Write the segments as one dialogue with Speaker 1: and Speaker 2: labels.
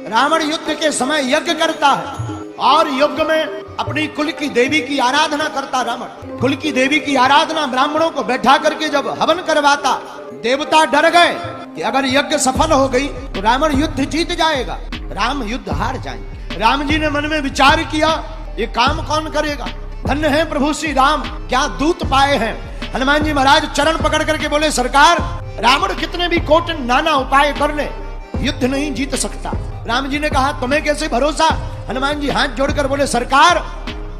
Speaker 1: रावण युद्ध के समय यज्ञ करता है और यज्ञ में अपनी कुल की देवी की आराधना करता। रावण कुल की देवी की आराधना ब्राह्मणों को बैठा करके जब हवन करवाता, देवता डर गए कि अगर यज्ञ सफल हो गई तो रावण युद्ध जीत जाएगा, राम युद्ध हार जाएंगे। राम जी ने मन में विचार किया, ये काम कौन करेगा? धन्य है प्रभु श्री राम, क्या दूत पाए हैं। हनुमान जी महाराज चरण पकड़ करके बोले, सरकार रावण कितने भी कोटिन नाना उपाय कर ले, युद्ध नहीं जीत सकता। राम जी ने कहा, तुम्हें कैसे भरोसा? हनुमान जी हाथ जोड़कर बोले, सरकार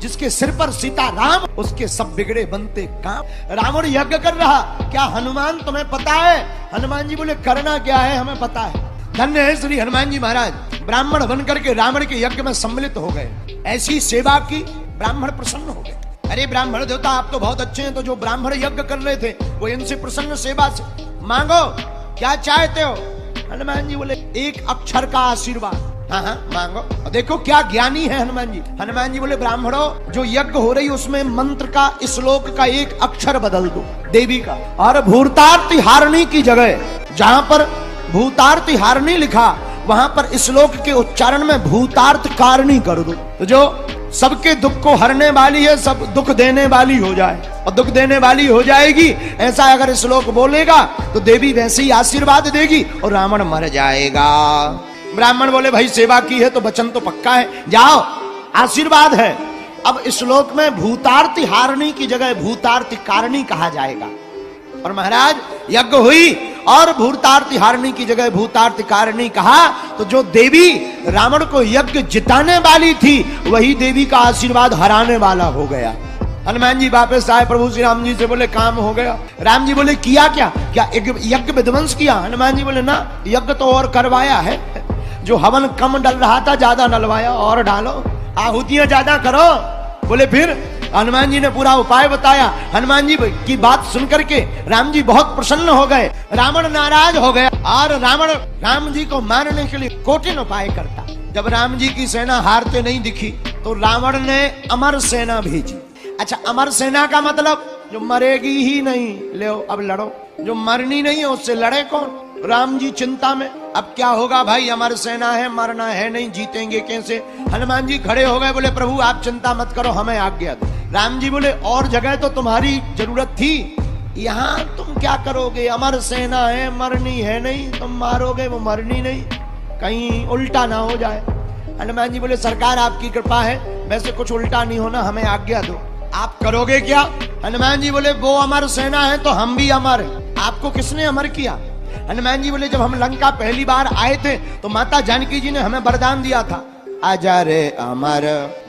Speaker 1: जिसके सिर पर सीता राम, उसके सब बिगड़े बनते काम। रावण यज्ञ कर रहा, क्या हनुमान तुम्हें पता है? हनुमान जी बोले, करना क्या है हमें पता है। धन्य है श्री हनुमान जी महाराज, ब्राह्मण बनकर के रावण के यज्ञ में सम्मिलित हो गए। ऐसी सेवा की, ब्राह्मण प्रसन्न हो गए। अरे ब्राह्मण देवता आप तो बहुत अच्छे हैं, तो जो ब्राह्मण यज्ञ कर रहे थे वो इनसे प्रसन्न सेवा से मांगो, क्या चाहते हो? हनुमान जी बोले, एक अक्षर का आशीर्वाद। हाँ हाँ मांगो। और देखो क्या ज्ञानी है हनुमान जी। हनुमान जी बोले, ब्राह्मणों जो यज्ञ हो रही उसमें मंत्र का, श्लोक का एक अक्षर बदल दो देवी का, और भूतार्ति हारिणी की जगह जहां पर भूतार्ति हारिणी लिखा वहां पर श्लोक के उच्चारण में भूतार्थ कारिणी कर दो, तो जो सबके दुख को हरने वाली है, सब दुख देने वाली हो जाए और दुख देने वाली हो जाएगी। ऐसा अगर श्लोक बोलेगा तो देवी वैसे ही आशीर्वाद देगी और रावण मर जाएगा। ब्राह्मण बोले, भाई सेवा की है तो वचन तो पक्का है, जाओ आशीर्वाद है। अब इस श्लोक में भूतार्ति हारिणी की जगह भूतार्ति कारिणी कहा जाएगा। और महाराज यज्ञ हुई और भूतार्ति हारिणी की जगह भूतार्ति कारिणी कहा, तो जो देवी रावण को यज्ञ जिताने वाली थी वही देवी का आशीर्वाद हराने वाला हो गया। हनुमान जी वापस आए, प्रभु श्री राम जी से बोले, काम हो गया। राम जी बोले, किया क्या? क्या यज्ञ विध्वंस किया? हनुमान जी बोले, ना, यज्ञ तो और करवाया है, जो हवन कम डल रहा था ज्यादा डलवाया, और डालो, आहुतियां ज्यादा करो। बोले फिर? हनुमान जी ने पूरा उपाय बताया। हनुमान जी की बात सुनकर के राम जी बहुत प्रसन्न हो गए। रावण नाराज हो गया और रावण राम जी को मारने के लिए कोटिन उपाय करता। जब राम जी की सेना हारते नहीं दिखी तो रावण ने अमर सेना भेजी। अच्छा, अमर सेना का मतलब जो मरेगी ही नहीं, ले अब लड़ो, जो मरनी नहीं है उससे लड़े कौन? राम जी चिंता में, अब क्या होगा भाई, अमर सेना है, मरना है नहीं, जीतेंगे कैसे? हनुमान जी खड़े हो गए, बोले, प्रभु आप चिंता मत करो, हमें आज्ञा दो। राम जी बोले, और जगह तो तुम्हारी जरूरत थी, यहाँ तुम क्या करोगे? अमर सेना है, मरनी है नहीं, तुम मारोगे, वो मरनी नहीं, कहीं उल्टा ना हो जाए। हनुमान जी बोले, सरकार आपकी कृपा है, वैसे कुछ उल्टा नहीं होना, हमें आज्ञा दो। आप करोगे क्या? हनुमान जी बोले, वो अमर सेना है तो हम भी अमर हैं। आपको किसने अमर किया? हनुमान जी बोले, जब हम लंका पहली बार आए थे तो माता जानकी जी ने हमें वरदान दिया था, आजा रे अमर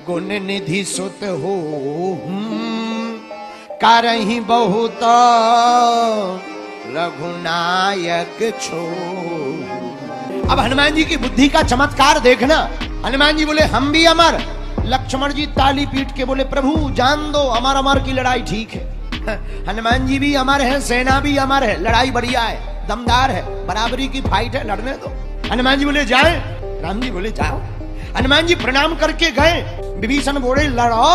Speaker 1: गुण निधि सुत हो, करहि बहुत रघुनायक छो। अब हनुमान जी की बुद्धि का चमत्कार देखना। हनुमान जी बोले, हम भी अमर। लक्ष्मण जी ताली पीट के बोले, प्रभु जान दो, अमर अमर की लड़ाई ठीक है। हनुमान जी भी अमर है, सेना भी अमर है, लड़ाई बढ़िया है, दमदार है, बराबरी की फाइट है, लड़ने दो। हनुमान जी बोले, जाएं? राम जी बोले, जाओ। हनुमान जी प्रणाम करके गए। विभीषण बोले, लड़ो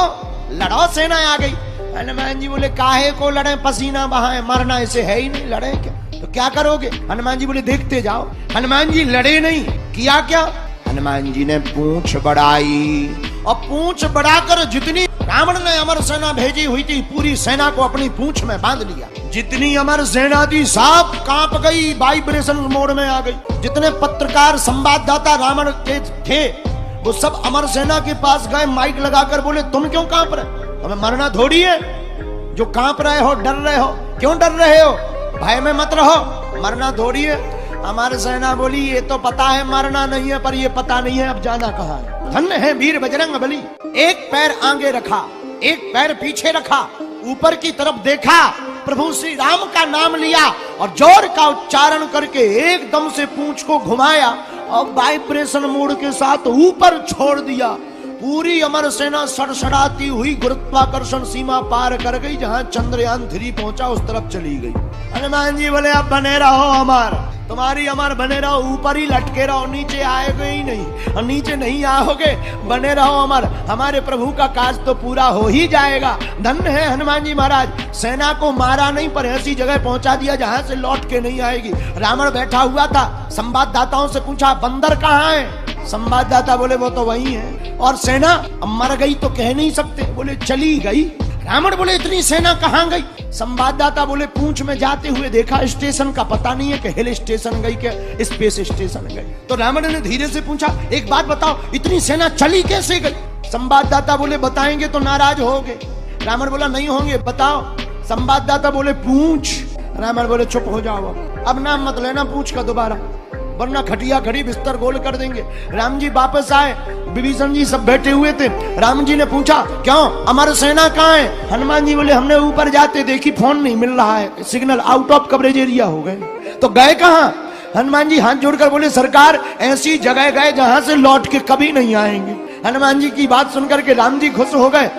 Speaker 1: लड़ो, सेना आ गई। हनुमान जी बोले, काहे को लड़े, पसीना बहाए, मरना ऐसे है ही नहीं, लड़े क्या? तो क्या करोगे? हनुमान जी बोले, देखते जाओ। हनुमान जी लड़े नहीं, किया क्या? हनुमान जी ने पूंछ बढ़ाई और पूंछ बढ़ाकर जितनी रावण ने अमर सेना भेजी हुई थी पूरी सेना को अपनी पूंछ में बांध लिया। जितनी अमर सेना थी सब कांप गई, वाइब्रेशन मोड में आ गई। जितने पत्रकार संवाददाता रावण के थे वो सब अमर सेना के पास गए, माइक लगाकर बोले, तुम क्यों कांप रहे? हमें मरना थोड़ी है, जो कांप रहे हो, डर रहे हो, क्यों डर रहे हो? भय में मत रहो, मरना थोड़ी है। हमारी सेना बोली, ये तो पता है मरना नहीं है, पर ये पता नहीं है अब जाना कहाँ है। धन्य है वीर बजरंग बली। एक पैर आगे रखा, एक पैर पीछे रखा, ऊपर की तरफ देखा, प्रभु श्री राम का नाम लिया और जोर का उच्चारण करके एकदम से पूंछ को घुमाया और वाइब्रेशन मोड के साथ ऊपर छोड़ दिया। पूरी अमर सेना सड़सड़ाती हुई गुरुत्वाकर्षण सीमा पार कर गई, जहां चंद्रयान 3 पहुंचा उस तरफ चली गई। हनुमान जी बोले, अब बने रहो अमर, तुम्हारी अमर बने रहो, ऊपर ही लटके रहो, नीचे आएगे ही नहीं, और नीचे नहीं आओगे, बने रहो अमर, हमारे प्रभु का काज तो पूरा हो ही जाएगा। धन्य है हनुमान जी महाराज, सेना को मारा नहीं पर ऐसी जगह पहुंचा दिया जहां से लौट के नहीं आएगी। रावण बैठा हुआ था, संवाददाताओं से पूछा, बंदर कहाँ है? संवाददाता बोले वो तो वही है। और सेना मर गई तो कह नहीं सकते, बोले चली गई। रावण बोले इतनी सेना कहां गई? संवाददाता बोले पूंछ में जाते हुए देखा, स्टेशन का पता नहीं है कि हिल स्टेशन गई कि स्पेस स्टेशन गई। तो रावण ने धीरे से पूछा, एक बात बताओ, इतनी सेना चली कैसे गई? संवाददाता बोले बताएंगे तो नाराज होगे। रावण बोला नहीं होंगे, बताओ। संवाददाता बोले पूंछ। रावण बोले चुप हो जाओ, अब नाम मत लेना पूंछ का दोबारा, वरना खटिया खड़ी बिस्तर गोल कर देंगे। राम जी वापस आए, विभीषण जी सब बैठे हुए थे। राम जी ने पूछा क्यों, अमर सेना कहाँ है? हनुमान जी बोले हमने ऊपर जाते देखी फोन नहीं मिल रहा है, signal out of coverage area हो गए। तो गए कहाँ? हनुमान जी हाथ जोड़कर बोले सरकार ऐसी जगह गए जहां से लौट के कभी नहीं आएंगे। हनुमान जी की बात सुनकर के राम जी खुश हो गए।